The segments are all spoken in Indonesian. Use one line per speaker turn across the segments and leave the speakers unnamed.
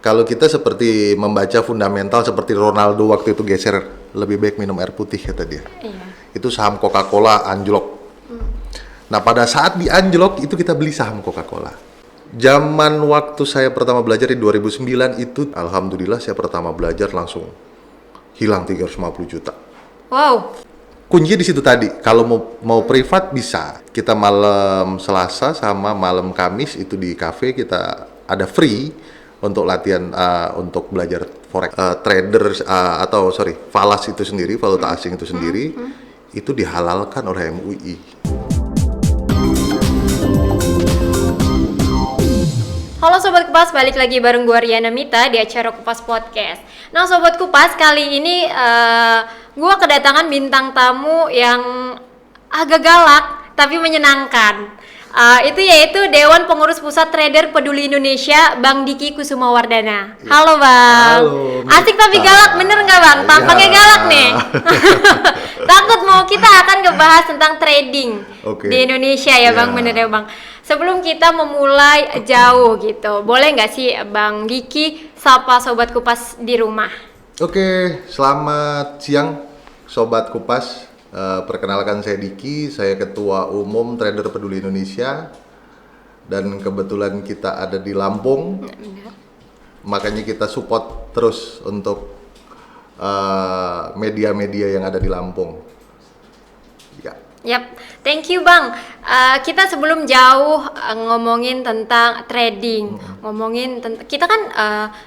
Kalau kita seperti membaca fundamental seperti Ronaldo waktu itu geser lebih baik minum air putih kata dia.
Iya.
Itu saham Coca-Cola anjlok. Nah pada saat di anjlok itu kita beli saham Coca-Cola. Zaman waktu saya pertama belajar di 2009 itu alhamdulillah saya pertama belajar langsung hilang 350 juta.
Wow.
Kuncinya di situ tadi. Kalau mau privat bisa. Kita malam Selasa sama malam Kamis itu di cafe kita ada free untuk latihan untuk belajar forex. Trader falas itu sendiri, valuta asing itu sendiri itu dihalalkan oleh MUI.
Halo Sobat Kupas, balik lagi bareng gue Riana Mita di acara Kupas Podcast. Nah Sobat Kupas, kali ini gue kedatangan bintang tamu yang agak galak tapi menyenangkan. Itu yaitu Dewan Pengurus Pusat Trader Peduli Indonesia, Bang Diki Kusumawardana. Halo Bang.
Halo,
Asik tapi
Mita.
galak, bener nggak Bang? Tampaknya
Ya.
galak nih. Takut mau kita akan ngebahas tentang trading di Indonesia ya Bang,
Ya.
bener ya Bang. Sebelum kita memulai jauh gitu, boleh nggak sih Bang Diki sapa Sobat Kupas di rumah?
Oke, selamat siang Sobat Kupas. Perkenalkan saya Diki, saya Ketua Umum Trader Peduli Indonesia. Dan kebetulan kita ada di Lampung. Makanya kita support terus untuk media-media yang ada di Lampung. Ya.
Yap, thank you Bang. Kita sebelum jauh ngomongin tentang trading, kita kan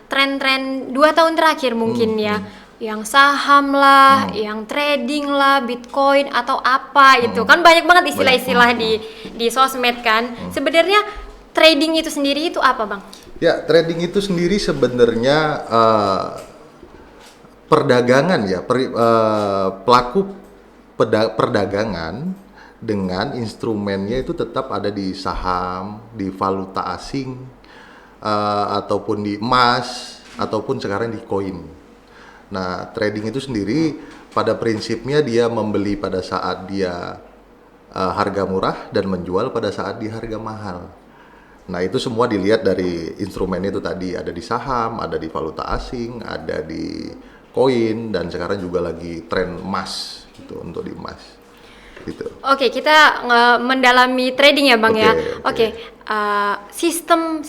tren-tren 2 tahun terakhir mungkin ya, yang saham lah, yang trading lah, Bitcoin atau apa itu kan banyak banget istilah-istilah di sosmed kan. Sebenarnya trading itu sendiri itu apa Bang?
Ya, trading itu sendiri sebenarnya perdagangan ya, pelaku perdagangan dengan instrumennya itu tetap ada di saham, di valuta asing, ataupun di emas, ataupun sekarang di koin. Nah, trading itu sendiri pada prinsipnya dia membeli pada saat dia harga murah dan menjual pada saat di harga mahal. Nah, itu semua dilihat dari instrumennya itu tadi, ada di saham, ada di valuta asing, ada di koin, dan sekarang juga lagi tren emas itu untuk di emas gitu.
Oke, kita mendalami trading ya Bang ya.
Oke.
Sistem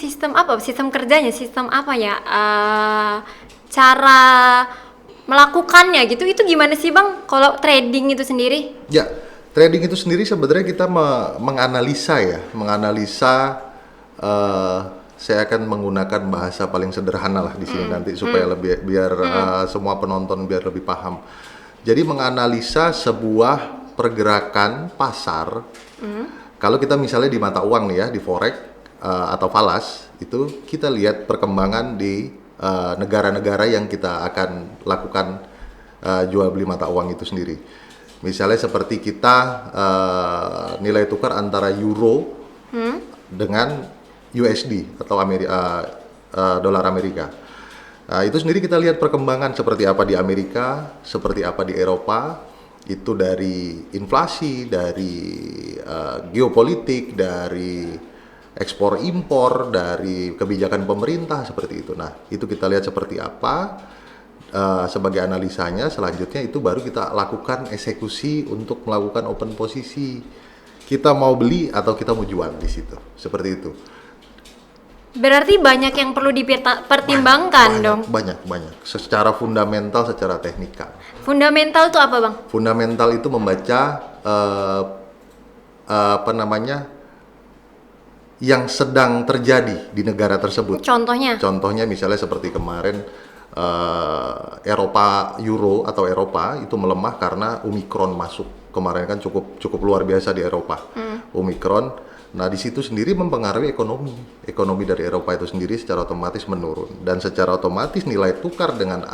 kerjanya, sistem apa ya? Cara melakukannya gitu, itu gimana sih Bang kalau trading itu sendiri?
Ya, trading itu sendiri sebenarnya kita menganalisa. Saya akan menggunakan bahasa paling sederhana lah di sini nanti supaya biar semua penonton biar lebih paham. Jadi menganalisa sebuah pergerakan pasar. Kalau kita misalnya di mata uang nih ya, di forex atau falas, itu kita lihat perkembangan di negara-negara yang kita akan lakukan jual beli mata uang itu sendiri. Misalnya seperti kita nilai tukar antara euro dengan USD atau dolar Amerika. Nah, itu sendiri kita lihat perkembangan seperti apa di Amerika, seperti apa di Eropa, itu dari inflasi, dari geopolitik, dari ekspor impor, dari kebijakan pemerintah seperti itu. Nah, itu kita lihat seperti apa sebagai analisanya. Selanjutnya itu baru kita lakukan eksekusi untuk melakukan open posisi. Kita mau beli atau kita mau jual di situ, seperti itu.
Berarti banyak yang perlu dipertimbangkan dong.
Banyak. Secara fundamental, secara teknikal.
Fundamental itu apa Bang?
Fundamental itu membaca yang sedang terjadi di negara tersebut. Contohnya misalnya seperti kemarin Eropa itu melemah karena Omicron masuk. Kemarin kan cukup luar biasa di Eropa. Omicron. Nah, di situ sendiri mempengaruhi ekonomi dari Eropa itu sendiri secara otomatis menurun, dan secara otomatis nilai tukar dengan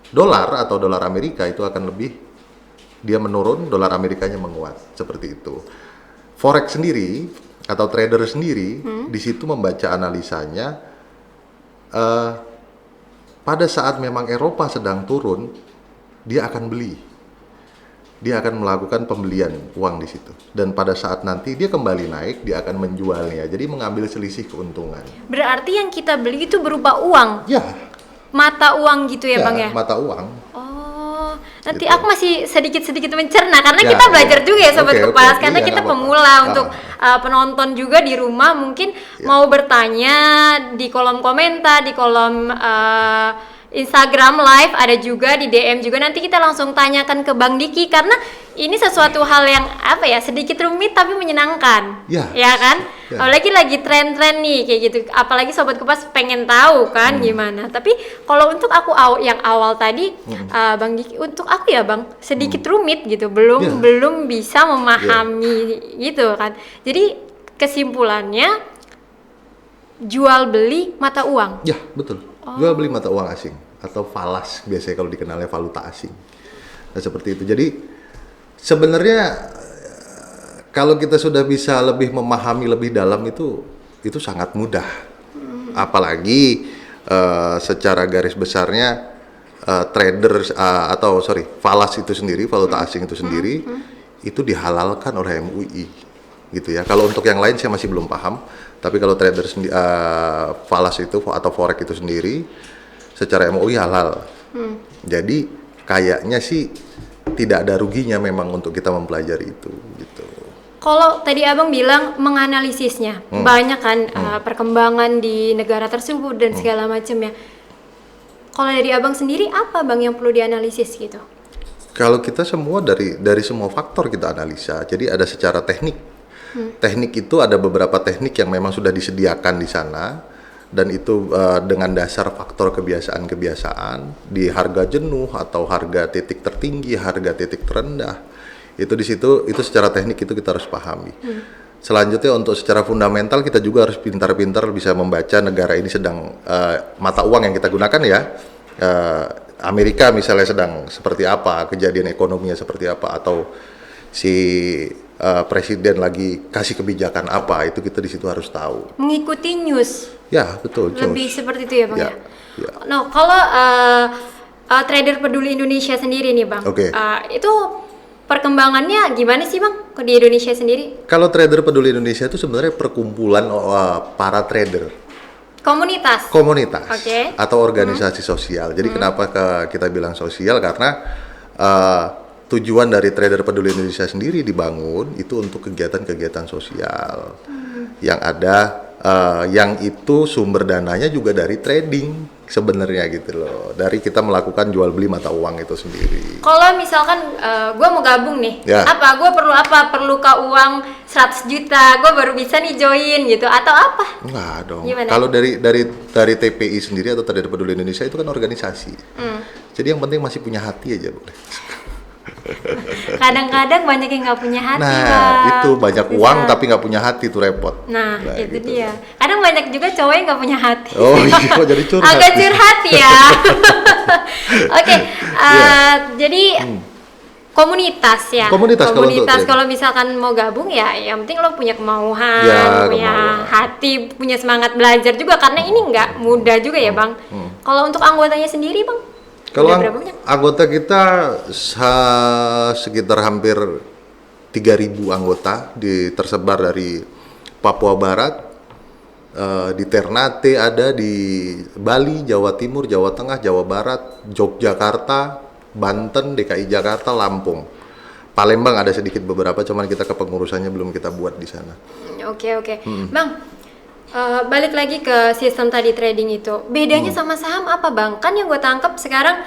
dolar atau dolar Amerika itu akan dia menurun, dolar Amerikanya menguat, seperti itu. Forex sendiri atau trader sendiri di situ membaca analisanya pada saat memang Eropa sedang turun, dia akan beli. dia akan melakukan pembelian uang di situ. Dan pada saat nanti dia kembali naik, dia akan menjualnya. Jadi mengambil selisih keuntungan.
Berarti yang kita beli itu berupa uang,
Ya,
mata uang gitu ya, Bang ya?
mata uang.
Oh, nanti
Gitu.
aku masih sedikit-sedikit mencerna karena
Ya,
kita belajar
ya.
juga ya Sobat
Oke,
Kupas,
oke.
karena
Iya,
kita
nggak apa-apa.
pemula. Untuk penonton juga di rumah mungkin mau bertanya di kolom komentar, di kolom Instagram live, ada juga di DM juga, nanti kita langsung tanyakan ke Bang Diki karena ini sesuatu hal yang apa ya, sedikit rumit tapi menyenangkan.
Ya.
Ya kan?
Ya.
Apalagi lagi tren-tren nih kayak gitu. Apalagi Sobat Kupas pengen tahu kan gimana. Tapi kalau untuk aku yang awal tadi Bang Diki, untuk aku ya Bang sedikit rumit gitu.
Ya.
Belum bisa memahami gitu kan. Jadi kesimpulannya jual beli mata uang.
Ya, betul. Jual beli mata uang asing atau falas biasanya kalau dikenalnya valuta asing. Nah, seperti itu. Jadi sebenarnya kalau kita sudah bisa lebih memahami lebih dalam itu sangat mudah. Apalagi secara garis besarnya traders falas itu sendiri, valuta asing itu sendiri itu dihalalkan oleh MUI gitu ya. Kalau untuk yang lain saya masih belum paham. Tapi kalau trader falas itu atau forex itu sendiri secara MUI halal. Jadi kayaknya sih tidak ada ruginya memang untuk kita mempelajari itu gitu.
Kalau tadi Abang bilang menganalisisnya, banyak kan perkembangan di negara tersebut dan segala macam ya. Kalau dari Abang sendiri apa Bang yang perlu dianalisis gitu?
Kalau kita semua dari semua faktor kita analisa. Jadi ada secara teknik. Teknik itu ada beberapa teknik yang memang sudah disediakan di sana dan itu dengan dasar faktor kebiasaan-kebiasaan di harga jenuh atau harga titik tertinggi, harga titik terendah. Itu di situ itu secara teknik itu kita harus pahami. Selanjutnya untuk secara fundamental kita juga harus pintar-pintar bisa membaca negara ini sedang mata uang yang kita gunakan ya. Amerika misalnya sedang seperti apa, kejadian ekonominya seperti apa, atau si presiden lagi kasih kebijakan apa, itu kita di situ harus tahu.
Mengikuti news.
Ya, betul.
Lebih seperti itu ya Bang ya.
Ya.
Nah, kalau Trader Peduli Indonesia sendiri nih Bang,
Oke.
Itu perkembangannya gimana sih Bang di Indonesia sendiri?
Kalau Trader Peduli Indonesia itu sebenarnya perkumpulan para trader.
Komunitas. Oke.
Atau organisasi sosial. Jadi kenapa kita bilang sosial? Karena tujuan dari Trader Peduli Indonesia sendiri dibangun itu untuk kegiatan-kegiatan sosial yang ada, yang itu sumber dananya juga dari trading sebenarnya gitu loh. Dari kita melakukan jual beli mata uang itu sendiri.
Kalau misalkan gue mau gabung nih,
Ya.
gue perlu apa? Perlu uang 100 juta, gue baru bisa nih join gitu atau apa?
Enggak dong.
Gimana?
Kalau dari TPI sendiri atau Trader Peduli Indonesia itu kan organisasi. Jadi yang penting masih punya hati aja boleh.
Kadang-kadang banyak yang nggak punya hati,
Nah,
Bang.
itu banyak
Bisa.
uang tapi nggak punya hati tuh repot.
Nah, itu
gitu.
dia. Kadang banyak juga cowok yang nggak punya hati.
Oh iya, kok jadi curhat.
Agak curhat ya. Oke, jadi komunitas ya.
Komunitas kalau untuk trading.
Kalau misalkan mau gabung ya, yang penting lo punya kemauan,
Ya,
punya
kemauan.
hati, punya semangat belajar juga karena ini nggak mudah juga ya, Bang. Kalau untuk anggotanya sendiri, Bang?
Kalau
udah berapa banyak?
anggota kita sekitar hampir 3.000 anggota tersebar dari Papua Barat, di Ternate ada, di Bali, Jawa Timur, Jawa Tengah, Jawa Barat, Yogyakarta, Banten, DKI Jakarta, Lampung. Palembang ada sedikit beberapa, cuman kita kepengurusannya belum kita buat di sana.
Oke. Bang, balik lagi ke sistem tadi trading itu. Bedanya sama saham apa, Bang? Kan yang gue tangkap sekarang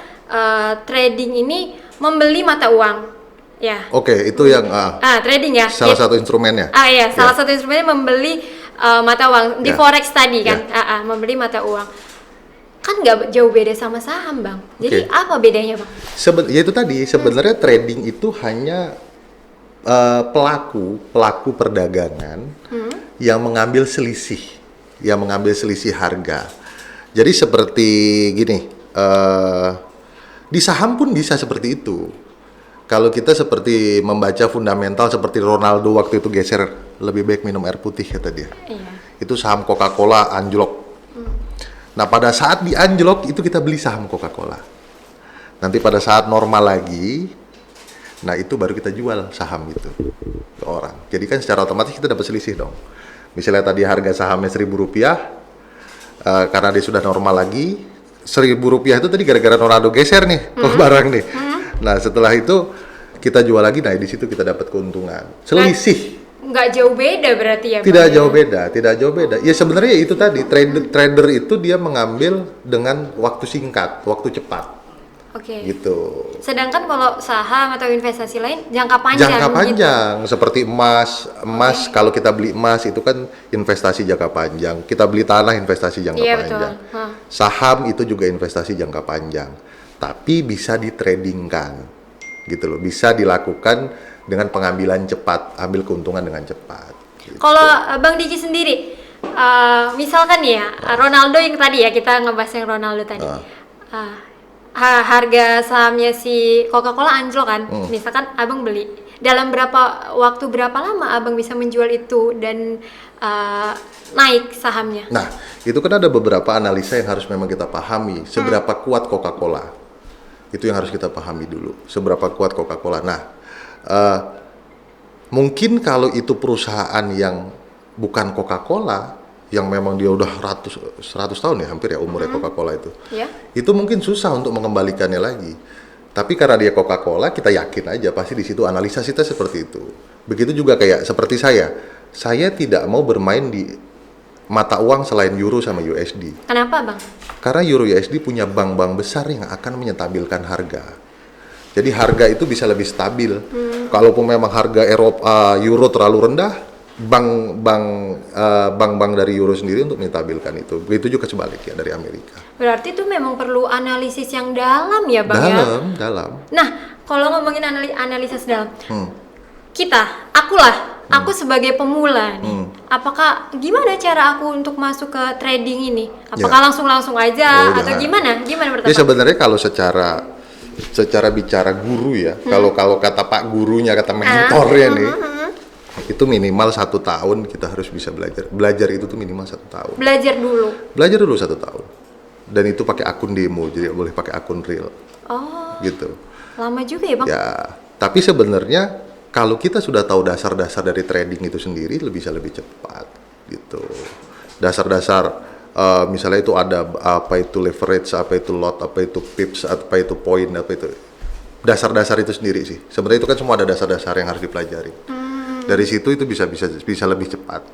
trading ini membeli mata uang. Ya.
Oke, itu yang
Trading ya.
salah satu instrumennya.
Iya, salah satu instrumennya membeli mata uang di
Ya.
forex tadi kan. Membeli mata uang. Kan nggak jauh beda sama saham, Bang. Jadi
Oke.
apa bedanya, Bang?
Ya itu tadi, sebenarnya trading itu hanya pelaku perdagangan yang mengambil selisih harga. Jadi seperti gini, di saham pun bisa seperti itu. Kalau kita seperti membaca fundamental seperti Ronaldo waktu itu geser lebih baik minum air putih kata dia.
Iya.
Itu saham Coca-Cola anjlok. Nah pada saat di anjlok itu kita beli saham Coca-Cola. Nanti pada saat normal lagi, Nah itu baru kita jual saham itu ke orang. Jadi kan secara otomatis kita dapat selisih dong. Misalnya tadi harga sahamnya Rp1.000, karena dia sudah normal lagi, Rp1.000 itu tadi gara-gara Ronaldo geser nih ke barang nih. Nah setelah itu kita jual lagi, nah di situ kita dapat keuntungan. Selisih.
Nggak jauh beda berarti ya, Bang?
Tidak jauh beda, tidak jauh beda. Ya sebenarnya itu tadi trader itu dia mengambil dengan waktu singkat, waktu cepat.
Oke.
Gitu.
Sedangkan kalau saham atau investasi lain jangka panjang.
Jangka
gitu.
panjang seperti emas. Kalau kita beli emas itu kan investasi jangka panjang. Kita beli tanah investasi jangka
Iya,
panjang.
betul.
Saham itu juga investasi jangka panjang. Tapi bisa ditradingkan. Gitu loh. Bisa dilakukan dengan pengambilan cepat, ambil keuntungan dengan cepat. Gitu.
Kalau Bang Diki sendiri, misalkan ya Ronaldo yang tadi ya, kita ngebahas yang Ronaldo tadi. Harga sahamnya si Coca-Cola anjlok kan, misalkan Abang beli. Dalam berapa lama Abang bisa menjual itu dan naik sahamnya?
Nah, itu kan ada beberapa analisa yang harus memang kita pahami. Seberapa kuat Coca-Cola. Itu yang harus kita pahami dulu. Seberapa kuat Coca-Cola. Nah, mungkin kalau itu perusahaan yang bukan Coca-Cola, yang memang dia udah 100 tahun ya, hampir ya umurnya Coca-Cola itu.
Yeah.
Itu mungkin susah untuk mengembalikannya lagi. Tapi karena dia Coca-Cola, kita yakin aja pasti di situ analisa kita seperti itu. Begitu juga kayak seperti saya tidak mau bermain di mata uang selain euro sama USD.
Kenapa, Bang?
Karena euro USD punya bank-bank besar yang akan menyetabilkan harga. Jadi harga itu bisa lebih stabil. Kalaupun memang harga euro terlalu rendah, bank-bank dari euro sendiri untuk menstabilkan itu. Begitu juga sebaliknya dari Amerika.
Berarti itu memang perlu analisis yang dalam ya, Bang?
Dalam.
Nah, kalau ngomongin analisis dalam, aku sebagai pemula nih, apakah gimana cara aku untuk masuk ke trading ini? Apakah langsung aja atau gimana? Gimana pertama?
Ya sebenarnya kalau secara bicara guru ya, kalau kata pak gurunya, kata mentornya nih, itu minimal 1 tahun kita harus bisa belajar itu tuh minimal 1 tahun.
Belajar dulu
1 tahun, dan itu pakai akun demo, jadi boleh pakai akun real. Gitu.
Lama juga ya, Bang?
Ya, tapi sebenarnya kalau kita sudah tahu dasar-dasar dari trading itu sendiri, bisa lebih cepat gitu. Dasar-dasar misalnya itu ada apa itu leverage, apa itu lot, apa itu pips, apa itu point, apa itu dasar-dasar itu sendiri sih. Sebenarnya itu kan semua ada dasar-dasar yang harus dipelajari. Dari situ itu bisa lebih cepat.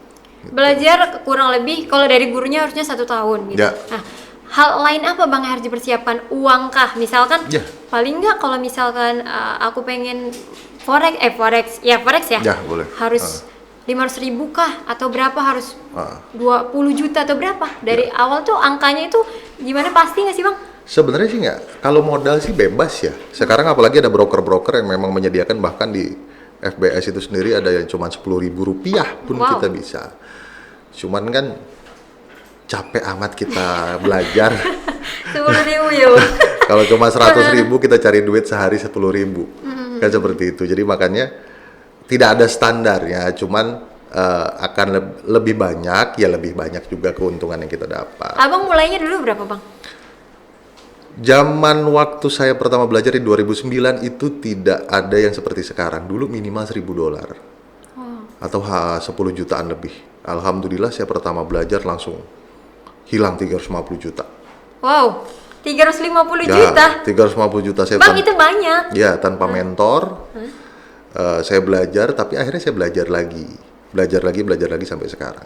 Gitu.
Belajar kurang lebih kalau dari gurunya harusnya 1 tahun gitu.
Ya.
Nah, hal lain apa, Bang, yang harus dipersiapkan? Uang kah? Misalkan paling nggak kalau misalkan aku pengen forex ya.
Ya, boleh.
Harus 500.000 kah atau berapa, harus 20 juta atau berapa? Dari awal tuh angkanya itu gimana, pasti nggak sih, Bang?
Sebenarnya sih nggak. Kalau modal sih bebas ya. Sekarang apalagi ada broker-broker yang memang menyediakan, bahkan di FBS itu sendiri ada yang cuma Rp10.000 pun kita bisa. Cuman kan capek amat kita belajar.
10.000 ya, Bang.
Kalau cuma 100.000 kita cari duit sehari 10.000. Kan seperti itu. Jadi makanya tidak ada standarnya, cuman akan lebih banyak juga keuntungan yang kita dapat.
Abang mulainya dulu berapa, Bang?
Zaman waktu saya pertama belajar di 2009 itu tidak ada yang seperti sekarang. Dulu minimal $1.000 atau 10 jutaan lebih. Alhamdulillah saya pertama belajar langsung hilang 350 juta.
Wow, 350 juta?
350 juta saya.
Bang, itu banyak.
Ya, tanpa mentor. Saya belajar, tapi akhirnya saya belajar lagi sampai sekarang.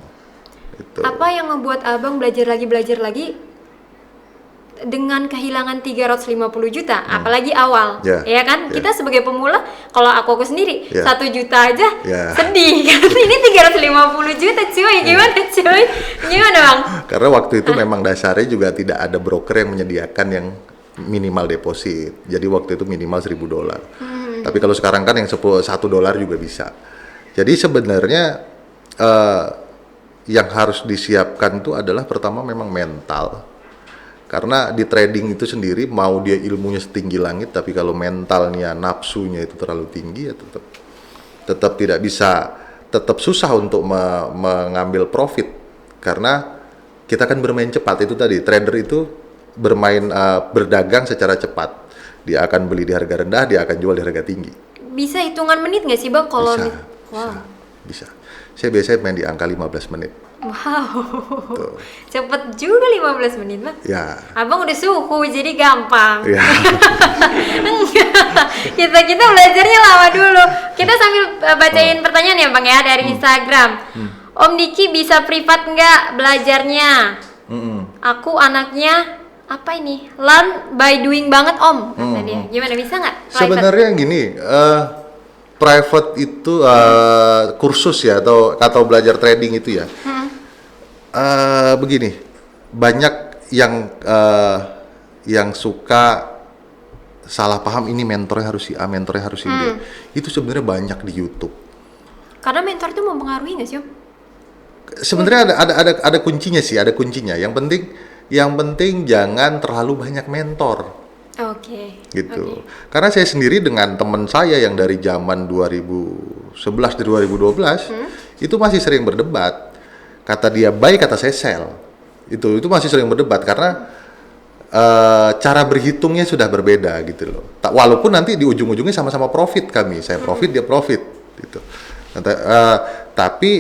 Itu.
Apa yang membuat Abang belajar lagi dengan kehilangan 350 juta, apalagi awal, ya kan? Kita sebagai pemula, kalau aku sendiri 1 juta aja sedih kan? Ini 350 juta, cuy, gimana cuy? Gimana, Bang?
Karena waktu itu memang dasarnya juga tidak ada broker yang menyediakan yang minimal deposit, jadi waktu itu minimal $1.000. Tapi kalau sekarang kan yang $1 juga bisa. Jadi sebenarnya yang harus disiapkan itu adalah pertama memang mental. Karena di trading itu sendiri, mau dia ilmunya setinggi langit, tapi kalau mentalnya, nafsunya itu terlalu tinggi, ya tetap tidak bisa, tetap susah untuk mengambil profit. Karena kita kan bermain cepat, itu tadi, trader itu berdagang secara cepat. Dia akan beli di harga rendah, dia akan jual di harga tinggi.
bisa hitungan menit nggak sih Bang kalau
Bisa,
wow.
bisa. Saya biasanya main di angka 15 menit.
Wow.
Tuh.
Cepet juga 15 menit, Bang.
Ya.
Abang udah suhu jadi gampang.
Ya.
Enggak. Kita belajarnya lama dulu. Kita sambil bacain pertanyaan ya, Bang ya, dari Instagram. Om Diki bisa privat nggak belajarnya? Aku anaknya apa ini? Learn by doing banget, Om. Kata dia. Gimana, bisa nggak? Private?
Sebenarnya gini, private itu kursus ya atau belajar trading itu ya. Begini, banyak yang suka salah paham ini mentornya harus si A, mentornya harus si B. Itu sebenarnya banyak di YouTube.
Karena mentor itu mempengaruhi nggak sih, Om?
Sebenarnya ada kuncinya sih, ada kuncinya. Yang penting jangan terlalu banyak mentor.
Oke.
Gitu. Karena saya sendiri dengan teman saya yang dari zaman 2011 dari 2012 itu masih sering berdebat. Kata dia buy, kata saya sell. Itu masih sering berdebat karena cara berhitungnya sudah berbeda gitu loh. Walaupun nanti di ujung-ujungnya sama-sama profit kami. Saya profit, dia profit gitu. Tapi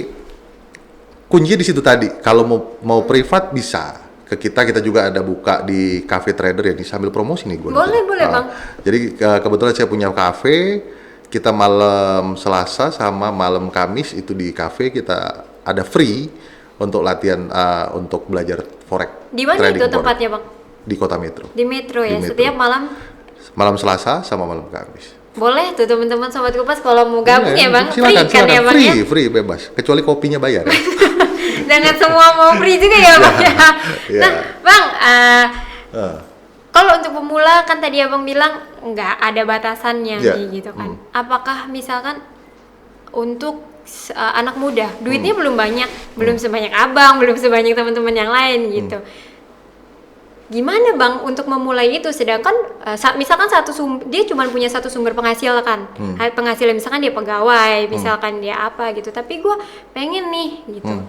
kuncinya di situ tadi. Kalau mau privat bisa. Ke kita juga ada buka di Cafe Trader ya, sambil promosi nih gue.
Boleh Bang.
Jadi kebetulan saya punya cafe, kita malam Selasa sama malam Kamis itu di cafe kita ada free untuk latihan untuk belajar forex.
Di mana itu tempatnya, Bang?
Di Kota Metro.
Di Metro ya,
Metro.
setiap malam
Selasa sama malam Kamis.
Boleh tuh teman-teman Sobat Kupas kalau mau gabung ya Bang,
silakan,
free kan ya Bang ya?
Free, bebas, kecuali kopinya bayar ya.
Jangan semua mau free juga ya Bang ya. Nah Bang, kalau untuk pemula kan tadi Abang bilang nggak ada batasannya nih gitu kan. Apakah misalkan untuk anak muda, duitnya belum banyak, belum sebanyak Abang, belum sebanyak teman-teman yang lain gitu. Gimana Bang untuk memulai itu, sedangkan misalkan dia cuma punya satu sumber penghasilan kan, penghasilan misalkan dia pegawai, misalkan dia apa gitu, tapi gue pengen nih gitu,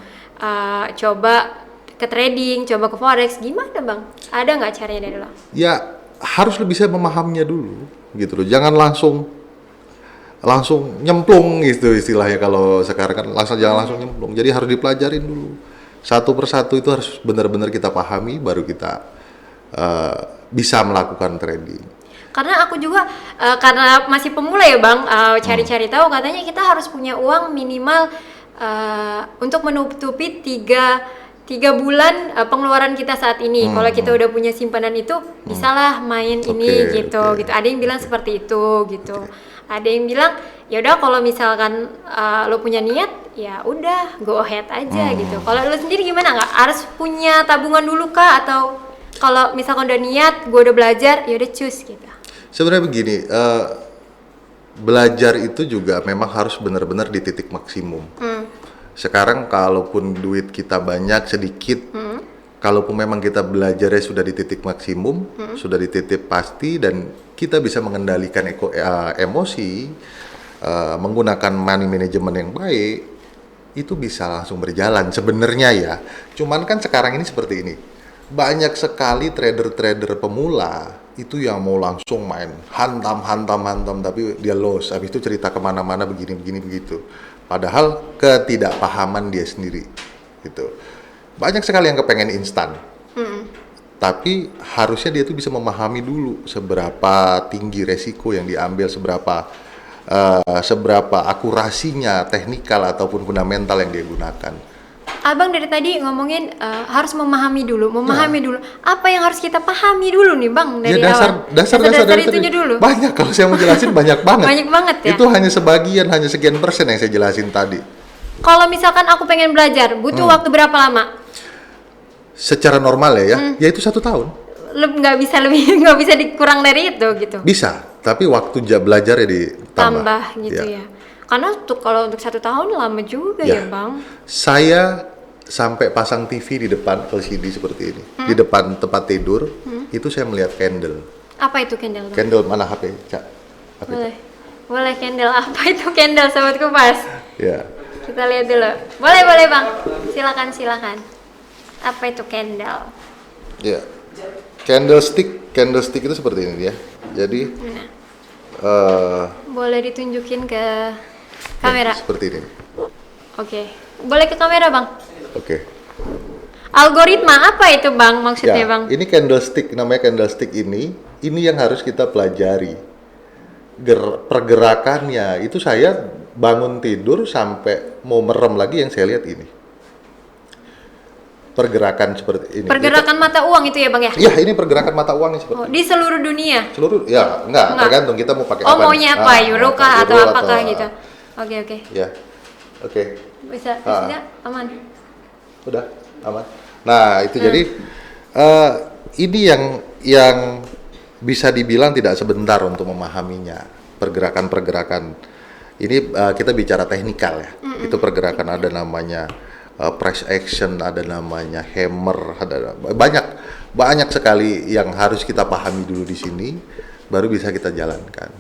coba ke trading, coba ke forex, gimana Bang? Ada nggak caranya dari lo?
Ya harus bisa memahaminya dulu gitu loh, jangan langsung nyemplung gitu istilahnya kalau sekarang kan, jangan langsung nyemplung, jadi harus dipelajarin dulu satu persatu, itu harus benar-benar kita pahami baru kita bisa melakukan trading.
Karena aku juga karena masih pemula ya Bang, cari-cari tahu katanya kita harus punya uang minimal untuk menutupi 3 bulan pengeluaran kita saat ini. Kalau kita udah punya simpanan itu, bisalah main ini gitu. Ada yang bilang seperti itu gitu. Ada yang bilang ya udah kalau misalkan lo punya niat ya udah go ahead aja gitu. Kalau lo sendiri gimana, nggak harus punya tabungan dulu kah, atau kalau misalkan udah niat, gue udah belajar, ya udah cus gitu?
Sebenarnya begini, belajar itu juga memang harus benar-benar di titik maksimum. Sekarang kalaupun duit kita banyak sedikit, kalaupun memang kita belajarnya sudah di titik maksimum, sudah di titik pasti, dan kita bisa mengendalikan emosi, menggunakan money management yang baik, itu bisa langsung berjalan sebenarnya ya. Cuman kan sekarang ini seperti ini. Banyak sekali trader-trader pemula itu yang mau langsung main hantam tapi dia loss, habis itu cerita kemana-mana begini begitu, padahal ketidakpahaman dia sendiri gitu. Banyak sekali yang kepengen instan, tapi harusnya dia tuh bisa memahami dulu seberapa tinggi resiko yang diambil, seberapa akurasinya teknikal ataupun fundamental yang dia gunakan.
Abang dari tadi ngomongin harus memahami dulu. Apa yang harus kita pahami dulu nih Bang dari awal? Dasar itunya dulu.
Banyak, kalau saya mau jelasin banyak banget.
Banyak banget ya?
Itu hanya sekian persen yang saya jelasin tadi.
Kalau misalkan aku pengen belajar, butuh waktu berapa lama?
Secara normal ya, yaitu 1 tahun.
Nggak bisa dikurang dari itu gitu?
Bisa, tapi waktu belajarnya ditambah.
Gitu ya. Karena kalau untuk 1 tahun lama juga ya Bang. Saya
sampai pasang TV di depan LCD seperti ini, di depan tempat tidur, itu saya melihat candle.
Apa itu candle?
Candle mana HP, Cak?
Boleh candle, apa itu candle Sobat Kupas?
Ya.
Kita lihat dulu. Boleh Bang, silakan. Apa itu candle?
Ya, candlestick itu seperti ini ya. Jadi
boleh ditunjukin ke kamera.
Seperti ini.
Oke. Boleh ke kamera, Bang.
Oke.
Algoritma apa itu, Bang? Maksudnya,
Ya,
Bang?
ini candlestick, namanya candlestick ini yang harus kita pelajari. Pergerakannya itu saya bangun tidur sampai mau merem lagi yang saya lihat ini. Pergerakan seperti ini.
Pergerakan mata uang itu ya, Bang ya?
Iya, ini pergerakan mata uang seperti
Oh, di seluruh dunia.
seluruh ya enggak, tergantung kita mau pakai
Oh,
apa.
maunya apa? Euro kah atau
euro
apakah
atau-
gitu? Oke, oke.
Ya. Oke.
Bisa tidak aman.
Udah aman. Nah, itu jadi ini yang bisa dibilang tidak sebentar untuk memahaminya. Pergerakan-pergerakan ini kita bicara teknikal ya. Itu pergerakan ada namanya price action, ada namanya hammer, ada banyak sekali yang harus kita pahami dulu di sini, baru bisa kita jalankan.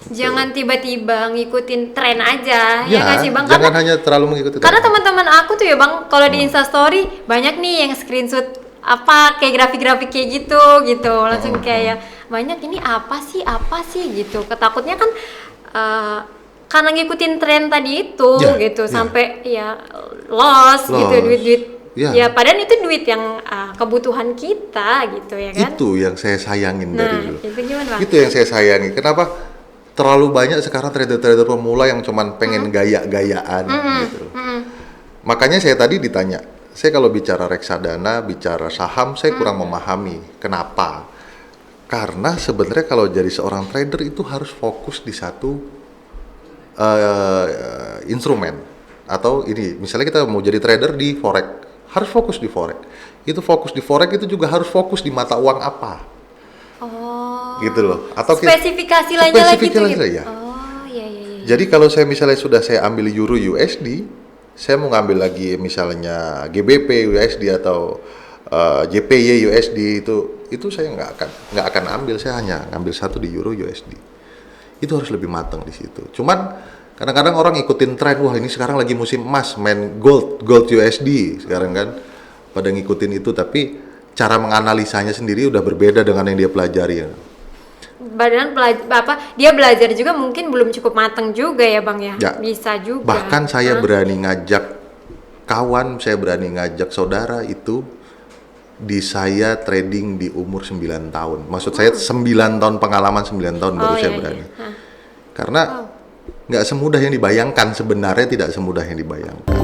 Jangan tiba-tiba ngikutin tren aja, ya
Ya,
nggak sih, Bang?
jangan hanya terlalu mengikuti.
Karena teman-teman aku tuh ya, Bang, kalau di Instastory banyak nih yang screenshot apa kayak grafik-grafik kayak gitu, langsung kayak banyak ini apa sih gitu. Ketakutnya kan karena ngikutin tren tadi itu
Ya,
gitu
ya.
sampai ya loss gitu
Loss.
duit-duit.
Ya.
Ya, padahal itu duit yang kebutuhan kita gitu ya kan.
Itu yang saya sayangin dari
Nah,
dulu.
itu gimana, Bang?
Itu yang saya sayangi. Kenapa terlalu banyak sekarang trader-trader pemula yang cuman pengen gaya-gayaan gitu. Makanya saya tadi ditanya, saya kalau bicara reksadana, bicara saham, saya kurang memahami. Kenapa? Karena sebenarnya kalau jadi seorang trader itu harus fokus di satu instrumen. Atau ini, misalnya kita mau jadi trader di forex, harus fokus di forex. Itu fokus di forex itu juga harus fokus di mata uang apa.
Oh.
Gitu loh. Atau
Spesifikasi lainnya lagi
spesifikasi
tuh
lainnya,
gitu.
ya.
Oh, iya iya iya.
Jadi kalau saya misalnya sudah saya ambil Euro USD, saya mau ngambil lagi misalnya GBP USD atau JPY USD itu saya nggak akan ambil, saya hanya ngambil satu di Euro USD. Itu harus lebih matang di situ. Cuman kadang-kadang orang ikutin tren, wah ini sekarang lagi musim emas, main gold USD sekarang kan, pada ngikutin itu, tapi cara menganalisanya sendiri udah berbeda dengan yang dia pelajari.
Dia belajar juga mungkin belum cukup matang juga ya, Bang ya.
Ya.
Bisa juga.
Bahkan saya berani ngajak kawan, saya berani ngajak saudara itu di saya trading di umur 9 tahun. Maksud saya 9 tahun pengalaman, 9 tahun baru saya berani. Karena nggak semudah yang dibayangkan, sebenarnya tidak semudah yang dibayangkan.